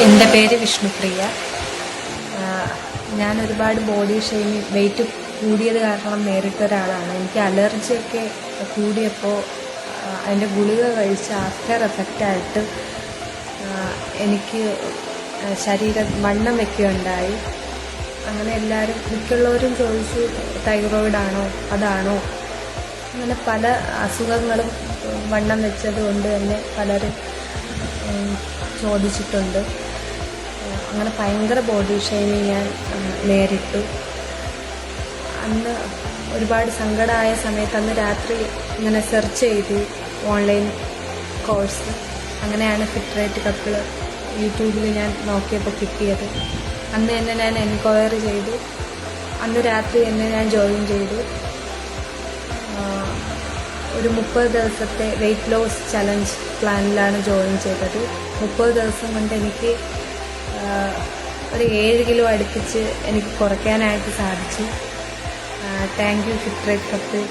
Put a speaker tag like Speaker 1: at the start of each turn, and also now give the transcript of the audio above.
Speaker 1: എൻ്റെ പേര് വിഷ്ണുപ്രിയ. ഞാൻ ഒരുപാട് ബോഡി ഷെയ്മിങ് വെയിറ്റ് കൂടിയത് കാരണം നേരിട്ട ഒരാളാണ്. എനിക്ക് അലർജിയൊക്കെ കൂടിയപ്പോൾ അതിൻ്റെ ഗുളിക കഴിച്ച് ആഫ്റ്റർ എഫക്റ്റായിട്ട് എനിക്ക് വണ്ണം വയ്ക്കുകയുണ്ടായി. അങ്ങനെ എല്ലാവരും മിക്കുള്ളവരും ചോദിച്ചു, തൈറോയിഡാണോ അതാണോ, അങ്ങനെ പല അസുഖങ്ങളും വണ്ണം വെച്ചത് കൊണ്ട് തന്നെ പലരും ചോദിച്ചിട്ടുണ്ട്. അങ്ങനെ ഭയങ്കര ബോഡി ഷെയ്മിങ് ഞാൻ നേരിട്ടു. അന്ന് ഒരുപാട് സങ്കടമായ സമയത്ത് അന്ന് രാത്രി ഇങ്ങനെ സെർച്ച് ചെയ്തു ഓൺലൈൻ കോഴ്സ്. അങ്ങനെയാണ് ഫിറ്റ് റൈറ്റ് കപ്പിൾ യൂട്യൂബിൽ ഞാൻ നോക്കിയപ്പോൾ കിട്ടിയത്. അന്ന് തന്നെ ഞാൻ എൻക്വയറി ചെയ്തു. അന്ന് രാത്രി തന്നെ ഞാൻ ജോയിൻ ചെയ്തു. ഒരു 30 ദിവസത്തെ വെയ്റ്റ് ലോസ് ചലഞ്ച് പ്ലാനിലാണ് ജോയിൻ ചെയ്തത്. 30 ദിവസം കൊണ്ട് എനിക്ക് ഒരു 7 കിലോ അടുപ്പിച്ച് എനിക്ക് കുറയ്ക്കാനായിട്ട് സാധിച്ചു. Thank you fit right couple.